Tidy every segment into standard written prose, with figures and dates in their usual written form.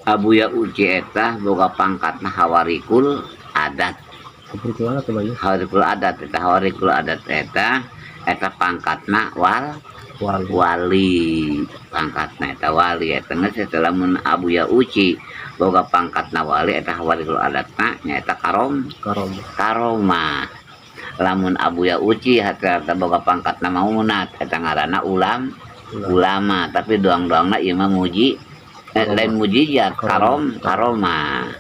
Abuya Uci eta boga pangkatna hawarikul adat. Hawarikul adat eta eta pangkatna wali pangkatna eta wali eta setelah mun Abuya Uci boga pangkatna wali eta hawarikul adatna nyaeta karoma. Lamun Abuya Uci harta boga pangkatna maumunat eta ngaranna ulama tapi doang-doangna ieu mah muji lain mujizat karoma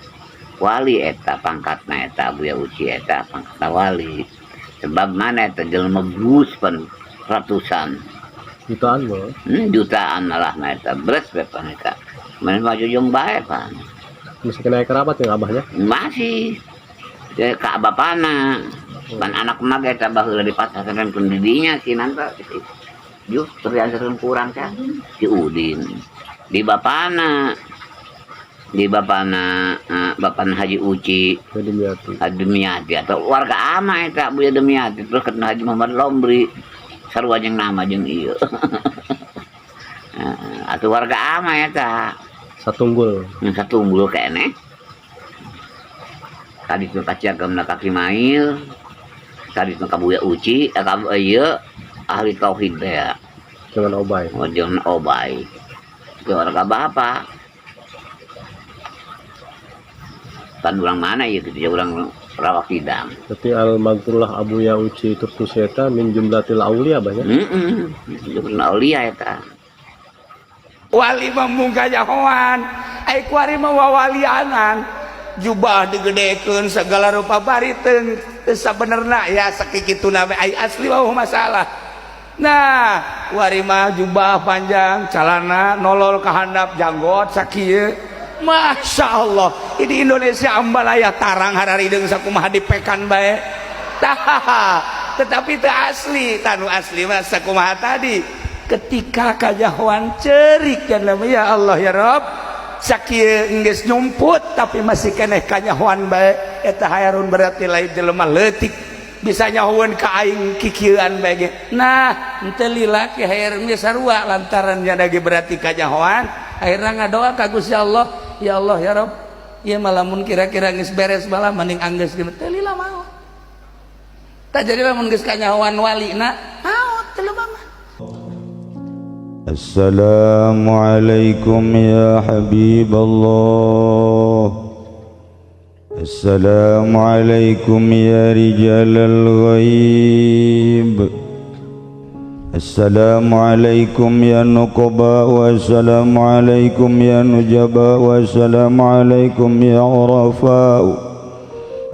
wali eta pangkatna eta Abuya Uci eta pangkatna wali sebab mana eta jelema gus pan ratusan jutaan malah eta beres bepan eta mana maju jeung bae pan masih kena kerabat yang abahnya masih ka bapana pan anak mah eta baheula di pasantren pun didinya sinanta justru yang kurang kan si Udin di bapana Haji Uci Demiati atau warga ama eta Buya Demiati terus kena Haji Muhammad Lombri sarua jeung nama jeung ieu atau warga ama eta satunggul kene tadi tu kaciagemna kaki mail tadi tu ka Buya Uci ieu ahli tauhid ya jangan obay ke warga bapak kan orang mana ya gitu orang rawak hidang tapi al-maghrullah Abuya Uci terus eta min jumlatil aulia banyak jumlatil aulia eta wali memungka jahoan ai kuari mah wawalianan jubah digedekeun segala rupa bariteun teu sabenerna ya sakikituna ai asli mah masalah. Nah, warima jubah panjang, celana nolol ke handap janggot sakieu. Masya Allah, di Indonesia ambalaya tarang hararideng sakumaha dipekan bae. Tetapi itu asli, tanu asli mah sakumaha tadi. Ketika kajahuan cerik ya Allah ya Rob, sakieu geus nyumput tapi masih keneh kajahuan bae. Eta hayarun berarti lain jelema leutik. Bisa nyahuan ke aing kikieuan bae. Nah, henteu lila ke hayeureun ge sarua lantaran jadage berarti kajahoan. Akhirna ngadoa ka Gusti Allah, ya Allah ya Rabb. Ieu mah lamun kira-kira geus beres balah mending anggeus ge teu lila mau. Tah jadi lamun geus kanyahoan walina, maot teu lila mah. Assalamualaikum ya Habiballah. السلام عليكم يا رجال الغيب السلام عليكم يا نقباء والسلام عليكم يا نجباء والسلام عليكم يا عرفاء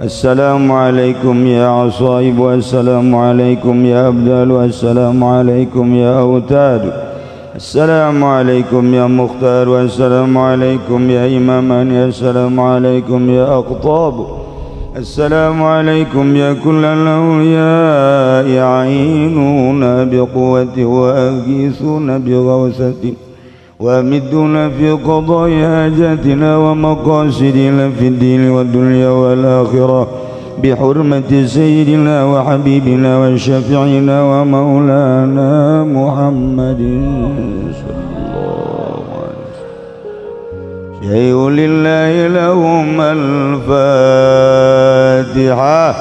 السلام عليكم يا عصائب والسلام عليكم يا أبدال والسلام عليكم يا أوتاد السلام عليكم يا مختار والسلام عليكم يا إمامان السلام عليكم يا أقطاب السلام عليكم يا كل الأولياء يعينونا بقوة وأغيثونا بغوثة وأمدونا في قضاء حاجاتنا ومقاصدنا في الدين والدنيا والآخرة بحرمة سيدنا وحبيبنا وشفيعنا ومولانا محمد صلى الله عليه وسلم شيء لله لهم الفاتحة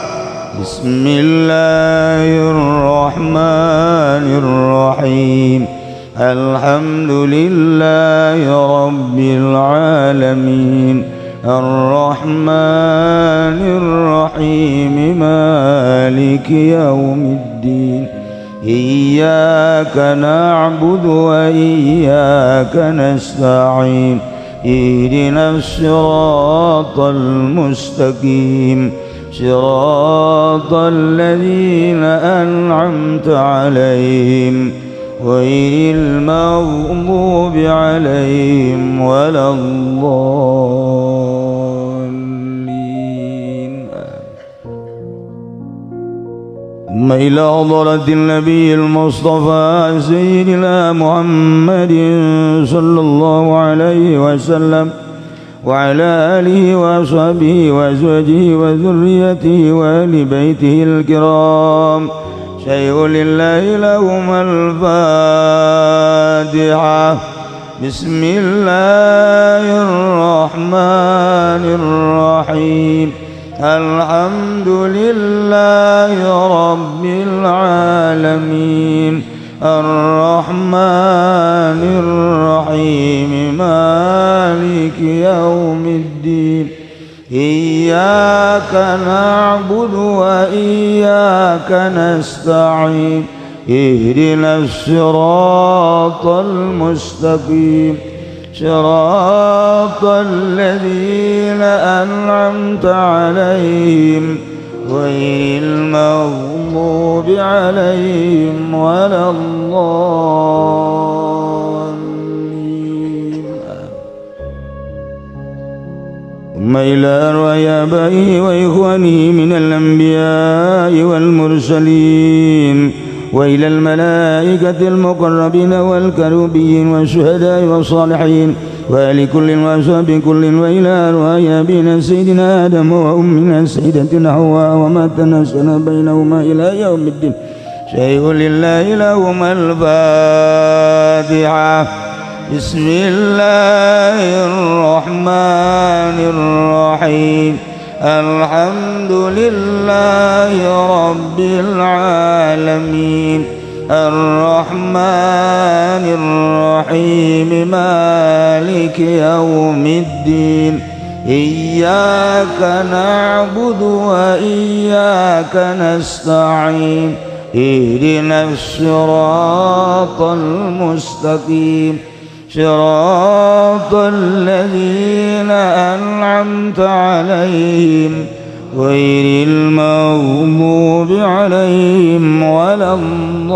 بسم الله الرحمن الرحيم الحمد لله رب العالمين الرحمن الرحيم مالك يوم الدين إياك نعبد وإياك نستعين اهدنا الصراط المستقيم صراط الذين أنعمت عليهم غير المغضوب عليهم ولا الضالين ثم إلى حضرة النبي المصطفى سيدنا محمد صلى الله عليه وسلم وعلى آله وأصحابه وأزواجه وذريته وآل بيته الكرام شيء لله لهم الفاتحة بسم الله الرحمن الرحيم الحمد لله رب العالمين الرحمن الرحيم مالك يوم الدين إياك نعبد وإياك نستعين اهدنا الصراط المستقيم صراط الذين أنعمت عليهم غير المغضوب عليهم ولا الضالين ثم إلى أرواح آبائه وإخوانه من الأنبياء والمرسلين وإلى الملائكة المقربين والكروبين والشهداء والصالحين وآل كل وأصحاب كل وإلى أرواح أبينا سيدنا آدم وأمنا سيدتنا حواء وما تناسل بينهما إلى يوم الدين شيء لله لهما الفاتحة بسم الله الرحمن الرحيم الحمد لله رب العالمين الرحمن الرحيم مالك يوم الدين إياك نعبد وإياك نستعين اهدنا الصراط المستقيم صراط الذين أنعمت عليهم غير المغضوب عليهم ولا الضالين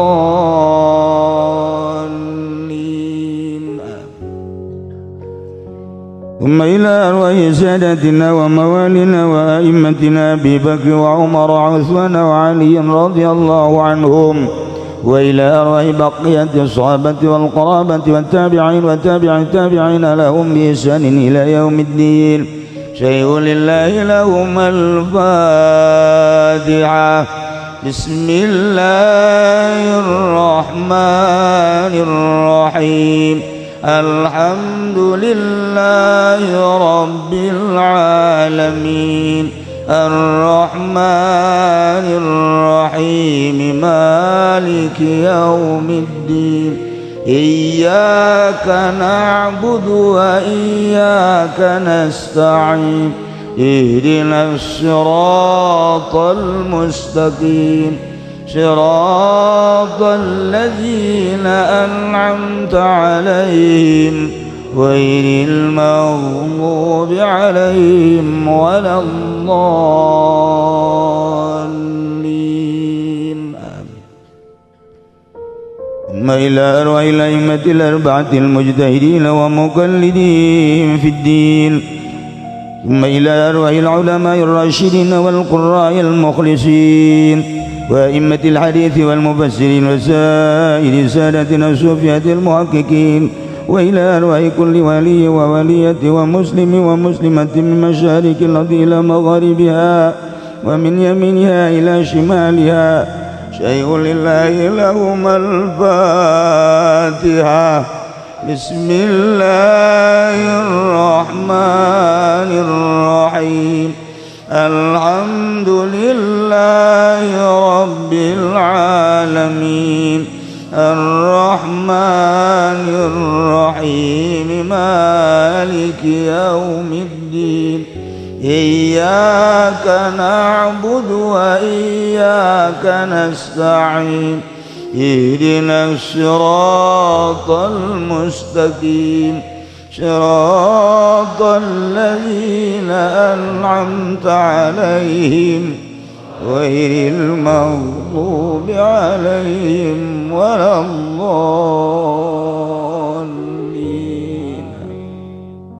ثم إلى أرواح سادتنا وموالنا وأئمتنا أبي بكر وعمر وعثمان وعلي رضي الله عنهم وإلى أرواح بقية الصحابة والقرابة والتابعين وتابع التابعين لهم بإحسان إلى يوم الدين شيء لله لهم الفاتحة بسم الله الرحمن الرحيم الحمد لله رب العالمين الرحمن الرحيم مالك يوم الدين إياك نعبد وإياك نستعين اهدنا الصراط المستقيم صراط الذين أنعمت عليهم غير المغضوب عليهم ولا الضالين ثم إلى أرواح الأئمة الأربعة المجتهدين ومقلدين في الدين ثم إلى أرواح العلماء الراشدين والقراء المخلصين وأئمة الحديث والمفسرين وسائر سادتنا الصوفية المحققين وإلى أرواح كل ولي وولية ومسلم ومسلمة من مشارق الأرض إلى مغاربها ومن يمينها إلى شمالها شيء لله لهم الفاتحة بسم الله الرحمن الرحيم الحمد لله رب العالمين الرحمن الرحيم مالك يوم الدين إياك نعبد وإياك نستعين اهدنا الصراط المستقيم صراط الذين أنعمت عليهم غير المغضوب عليهم ولا الضالين ثم إلى أرواح الأئمة الأربعة المجتهدين ومقلدين في الدين ثم إلى أرواح العلماء الراشدين وأئمة الحديث والمفسرين وسائر سادتنا الصوفية المحققين وإلى أرواح كل ولي وولية ومسلم ومسلمة من مشارق الأرض إلى مغاربها ومن يمينها إلى شمالها شيء لله لهم الفاتحة بسم الله الرحمن الرحيم الحمد لله رب العالمين الرحمن الرحيم مالك يوم الدين إياك نعبد وإياك نستعين اهدنا الصراط المستقيم صراط الذين أنعمت عليهم غير المغضوب عليهم ولا الضالين